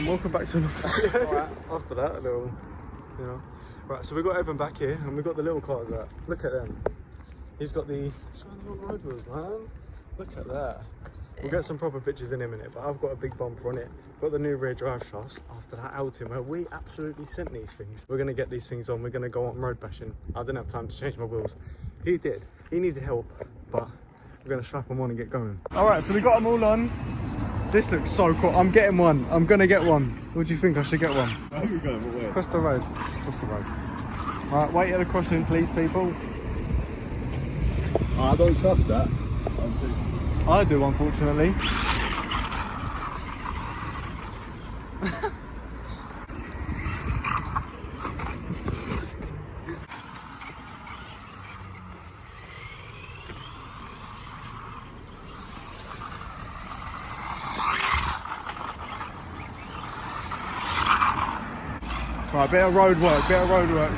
Welcome back to another Alright, after that, a little, you know. Right, so we've got Evan back here and we've got the little cars out. Look at them. He's got the shiny on road wheels, man. Look at that. We'll get some proper pictures in a minute, but I've got a big bumper on it. Got the new rear drive shafts after that outing where we absolutely sent these things. We're going to get these things on. We're going to go on road bashing. I didn't have time to change my wheels. He did. He needed help, but we're going to strap them on and get going. Alright, so we got them all on. This looks so cool. I'm getting one. I'm gonna get one. What do you think? I should get one. Where are you going? What way? Across the road. Across the road. Right, wait at the crossing, please, people. I don't trust that. I do, unfortunately. Right, bit of road work, bit of road work.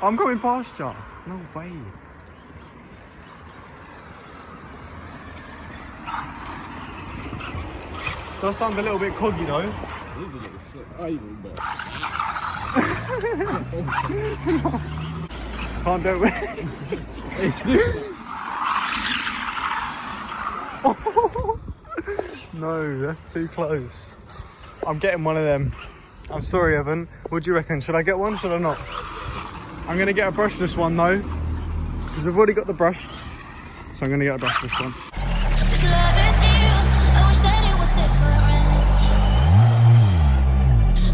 I'm going past you. No way. Does sound a little bit coggy though. It is a little sick. I even bet. Can't do it. No, that's too close. I'm getting one of them. I'm sorry, Evan. What do you reckon? Should I get one? Should I not? I'm gonna get a brushless one though, because I've already got the brushed, so I'm gonna get a brushless one. This love is ill. I wish that it was different.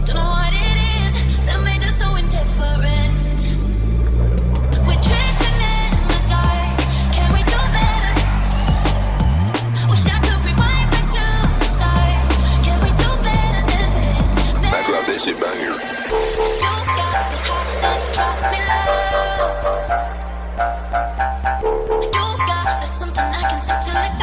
Don't know what it is that made us so indifferent. We're drifting in the dark. Can we do better? Wish I could rewind back to the start. Can we do better than this? Back up, that shit banger. You got me hot, then you drop me low. You got that's something I can seem to let go.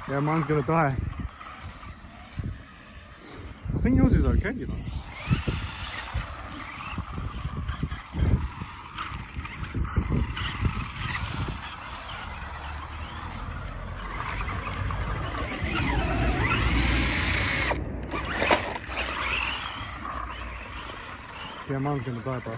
Yeah, mine's gonna die. I think yours is okay, you know. Yeah, mine's gonna die, bro.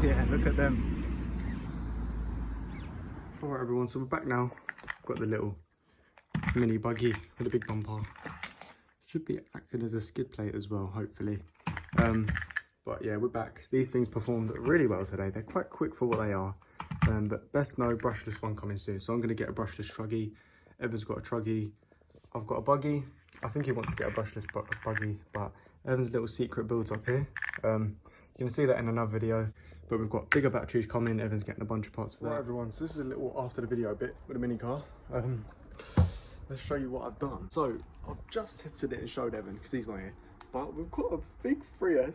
Yeah, look at them. Alright everyone, so we're back now. Got the little mini buggy with a big bumper. Should be acting as a skid plate as well, hopefully. But yeah, we're back. These things performed really well today. They're quite quick for what they are. But best know brushless one coming soon. So I'm going to get a brushless truggy. Evan's got a truggy. I've got a buggy. I think he wants to get a brushless buggy, but Evan's little secret builds up here. You can see that in another video, but we've got bigger batteries coming. Evan's getting a bunch of parts for that. Right, everyone, so this is a little after the video bit with a mini car. Let's show you what I've done. So I've just tested it and showed Evan because he's not here, but we've got a big 3S.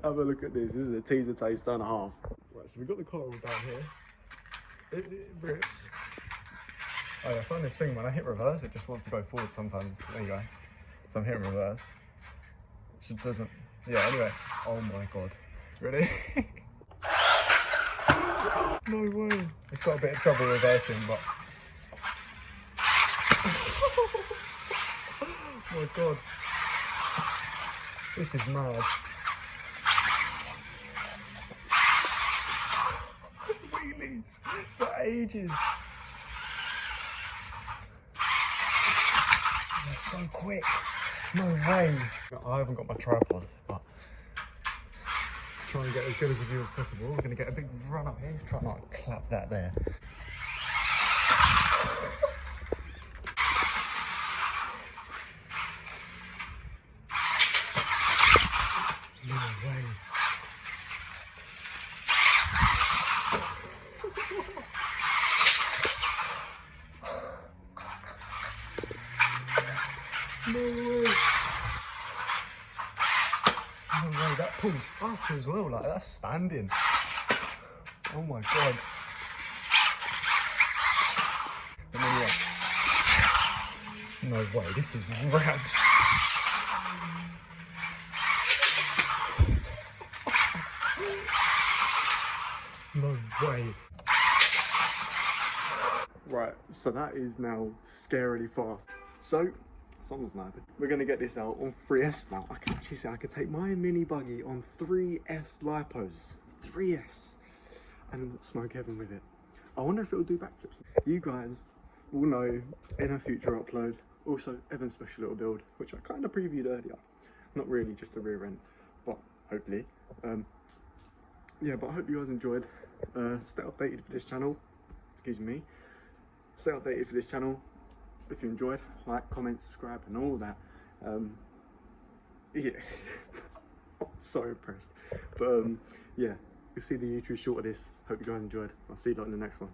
Have a look at this. This is a teaser taster and a half. Right, so we've got the car all down here. It rips. Oh, I find this thing when I hit reverse, it just wants to go forward sometimes. There you go. So I'm hitting reverse. It just doesn't. Yeah, anyway. Oh my god. Ready? No way. It's got a bit of trouble reversing, but. Oh my god. This is mad. Wheelies for ages. They're so quick. No way. I haven't got my tripod, but try and get as good as a view as possible. We're going to get a big run up here. Try not to clap that there. No way. No way. No way, that pulls up as well, like that's standing. Oh my god. And then yeah. No way, this is raps. No way. Right, so that is now scarily fast. So, someone's napping. We're gonna get this out on 3S now. I can actually say I could take my mini buggy on 3S lipos. 3S. And smoke Evan with it. I wonder if it'll do backflips. You guys will know in a future upload. Also, Evan's special little build, which I kind of previewed earlier. Not really, just a rear end, but hopefully. Yeah, but I hope you guys enjoyed. Stay updated for this channel. Excuse me. Stay updated for this channel. If you enjoyed, like, comment, subscribe, and all that. Yeah, I'm so impressed. But yeah, you'll see the YouTube short of this. Hope you guys enjoyed. I'll see you in the next one.